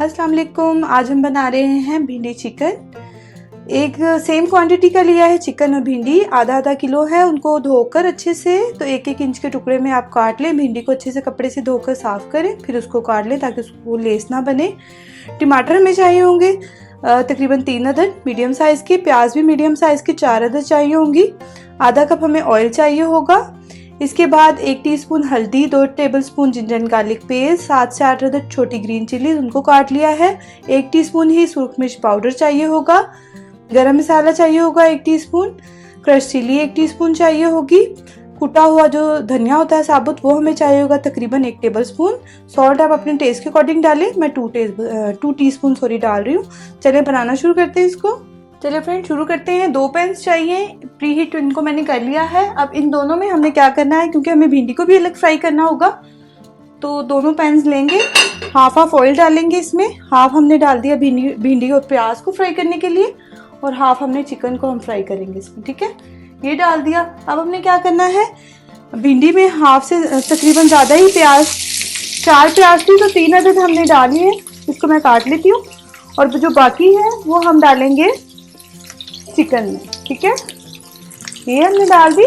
अस्सलाम वालेकुम। आज हम बना रहे हैं भिंडी चिकन। एक सेम क्वांटिटी का लिया है चिकन और भिंडी, आधा आधा किलो है। उनको धोकर अच्छे से तो एक एक इंच के टुकड़े में आप काट लें। भिंडी को अच्छे से कपड़े से धोकर साफ़ करें, फिर उसको काट लें ताकि उसको लेस ना बने। टमाटर हमें चाहिए होंगे तकरीबन 3 अदद मीडियम साइज़ की। प्याज भी मीडियम साइज़ की 4 अदद चाहिए होंगी। आधा कप हमें ऑयल चाहिए होगा। इसके बाद 1 टीस्पून हल्दी, 2 tablespoon ginger and garlic paste, 7 से 8 अदद छोटी ग्रीन चिली उनको काट लिया है। 1 टीस्पून ही सुरख मिर्च पाउडर चाहिए होगा। गरम मसाला चाहिए होगा 1 टीस्पून। क्रश चिली 1 टीस्पून चाहिए होगी। कुटा हुआ जो धनिया होता है साबुत, वो हमें चाहिए होगा तकरीबन 1 टेबलस्पून। सॉल्ट आप अपने टेस्ट के अकॉर्डिंग डालें। मैं 2 टीस्पून डाल रही हूँ। चलिए बनाना शुरू करते हैं इसको। चलिए फ्रेंड शुरू करते हैं। 2 पैन्स चाहिए, प्री हीट इनको मैंने कर लिया है। अब इन दोनों में हमने क्या करना है, क्योंकि हमें भिंडी को भी अलग फ्राई करना होगा, तो दोनों पैन्स लेंगे। हाफ ऑयल डालेंगे इसमें। हाफ हमने डाल दिया भिंडी और प्याज को फ्राई करने के लिए, और हाफ हमने चिकन को हम फ्राई करेंगे इसमें। ठीक है, ये डाल दिया। अब हमने क्या करना है, भिंडी में हाफ से तकरीबन ज़्यादा ही प्याज, 4 प्याज थी तो 3 अदद हमने डाली है। इसको मैं काट लेती हूँ, और जो बाकी है वो हम डालेंगे चिकन में। ठीक है, ये हमने डाल दी,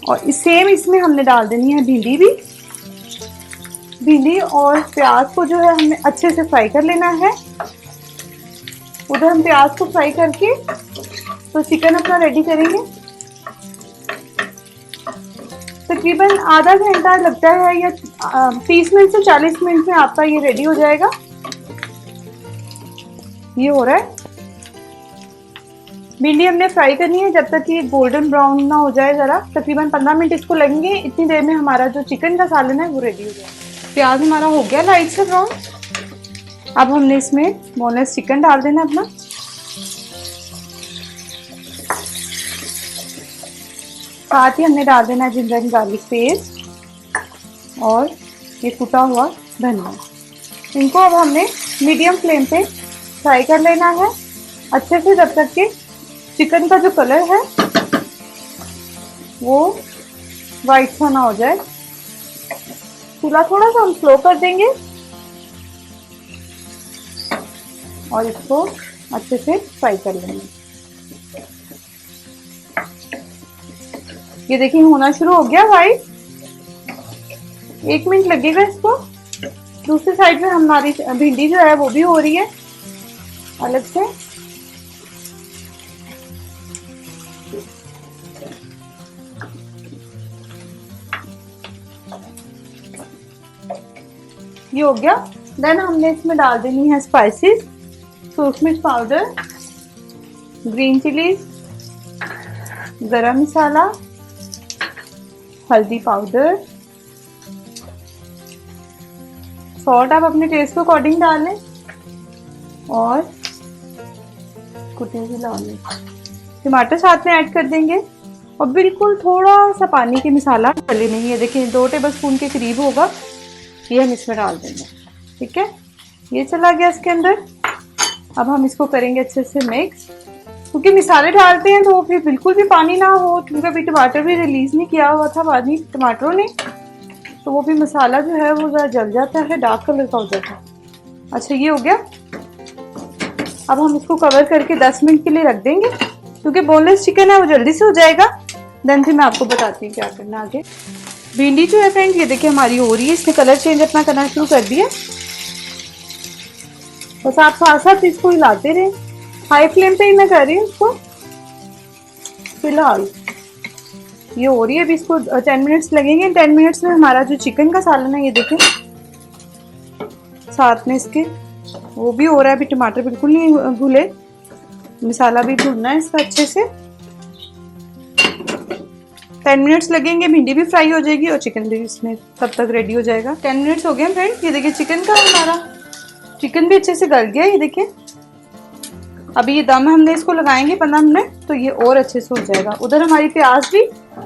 और सेम इसमें हमने डाल देनी है भिंडी भी। भिंडी और प्याज को जो है हमें अच्छे से फ्राई कर लेना है। उधर हम प्याज को फ्राई करके तो चिकन अपना रेडी करेंगे। तकरीबन आधा घंटा लगता है, या 30 मिनट से 40 मिनट में आपका ये रेडी हो जाएगा। ये हो रहा है। भिंडी हमने फ्राई करनी है जब तक ये गोल्डन ब्राउन ना हो जाए ज़रा। तकरीबन 15 मिनट इसको लगेंगे। इतनी देर में हमारा जो चिकन का सालन है वो रेडी हो जाएगा। प्याज हमारा हो गया लाइट से ब्राउन। अब हमने इसमें बोनलेस चिकन डाल देना अपना। साथ ही हमने डाल देना जिंजर एंड गार्लिक पेस्ट और ये कुटा हुआ धनिया। इनको अब हमने मीडियम फ्लेम पे फ्राई कर लेना है अच्छे से, जब तक कि चिकन का जो कलर है वो वाइट सा ना हो जाए। चूल्हा थोड़ा सा हम स्लो कर देंगे और इसको अच्छे से फ्राई कर लेंगे। ये देखिए होना शुरू हो गया वाइट। 1 मिनट लगेगा इसको। दूसरी साइड में हमारी भिंडी जो है वो भी हो रही है अलग से। ये हो गया। देन हमने इसमें डाल देनी है स्पाइसेस, सूरख मिर्च पाउडर, ग्रीन चिलीज, गरम मसाला, हल्दी पाउडर, सॉल्ट आप अपने टेस्ट के अकॉर्डिंग डाल लें, और कुटी हुई लाल मिर्च। टमाटर साथ में ऐड कर देंगे, और बिल्कुल थोड़ा सा पानी की मसाला डले नहीं है। देखिए 2 टेबलस्पून के करीब होगा, ये हम इसमें डाल देंगे। ठीक है, ये चला गया इसके अंदर। अब हम इसको करेंगे अच्छे से मिक्स। क्योंकि मसाले डालते हैं तो फिर बिल्कुल भी पानी ना हो, क्योंकि अभी टमाटर भी रिलीज नहीं किया हुआ था पानी टमाटरों ने, तो वो भी मसाला जो है वो ज़रा जल जाता है, डार्क कलर का हो जाता है। अच्छा, ये हो गया। अब हम इसको कवर करके 10 मिनट के लिए रख देंगे, क्योंकि बोनलेस चिकन है वो जल्दी से हो जाएगा। देन फिर मैं आपको बताती हूँ क्या करना आगे। भिंडी जो है फ्रेंड, ये देखिए हमारी हो रही है। इसने कलर चेंज अपना करना शुरू कर दिया। बस आप साथ साथ इसको हिलाते रहे। हाई फ्लेम पे ही मैं कर रही हूँ इसको फिलहाल। ये हो रही है। अभी इसको 10 मिनट्स लगेंगे। 10 मिनट्स में हमारा जो चिकन का सालन है, ये देखें साथ में इसके वो भी हो रहा है। अभी टमाटर बिल्कुल नहीं भूले, मसाला भी भूनना है इसका अच्छे से। 10 मिनट्स लगेंगे, भिंडी भी फ्राई हो जाएगी और चिकन भी इसमें तब तक रेडी हो जाएगा। 10 मिनट्स हो गए फ्रेंड। ये देखिए चिकन का हमारा चिकन भी अच्छे से गल गया। ये देखिए अभी ये दम हमने इसको लगाएंगे 15 मिनट, तो ये और अच्छे से हो जाएगा। उधर हमारी प्याज भी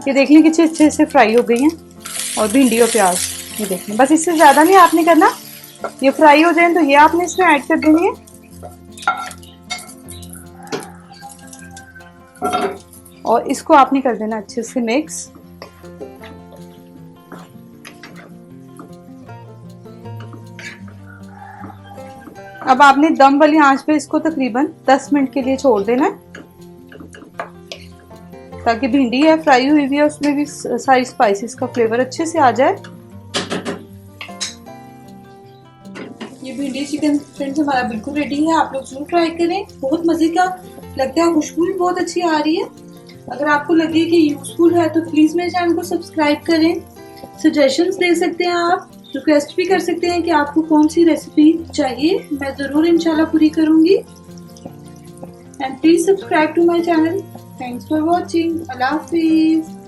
ये देख लें कि अच्छे से फ्राई हो गई हैं, और भिंडी और प्याज ये देख लें। बस इससे ज़्यादा नहीं आपने करना, ये फ्राई हो जाए तो ये आपने इसमें ऐड कर देनी है। और इसको आपने कर देना अच्छे से मिक्स। अब आपने दम वाली आंच पे इसको तकरीबन 10 मिनट के लिए छोड़ देना है, ताकि भिंडी है फ्राई हुई हुई है उसमें भी सारी स्पाइसेस का फ्लेवर अच्छे से आ जाए। ये भिंडी चिकन फ्रेंड्स हमारा बिल्कुल रेडी है, आप लोग जरूर ट्राई करें, बहुत मजे का लगता है, खुशबू भी बहुत अच्छी आ रही है। अगर आपको लगे कि यूजफुल है तो प्लीज मेरे चैनल को सब्सक्राइब करें, सजेशंस दे सकते हैं आप, रिक्वेस्ट भी कर सकते हैं कि आपको कौन सी रेसिपी चाहिए, मैं जरूर इंशाल्लाह पूरी करूंगी। And please subscribe to my channel. Thanks for watching. अल्लाह हाफिज।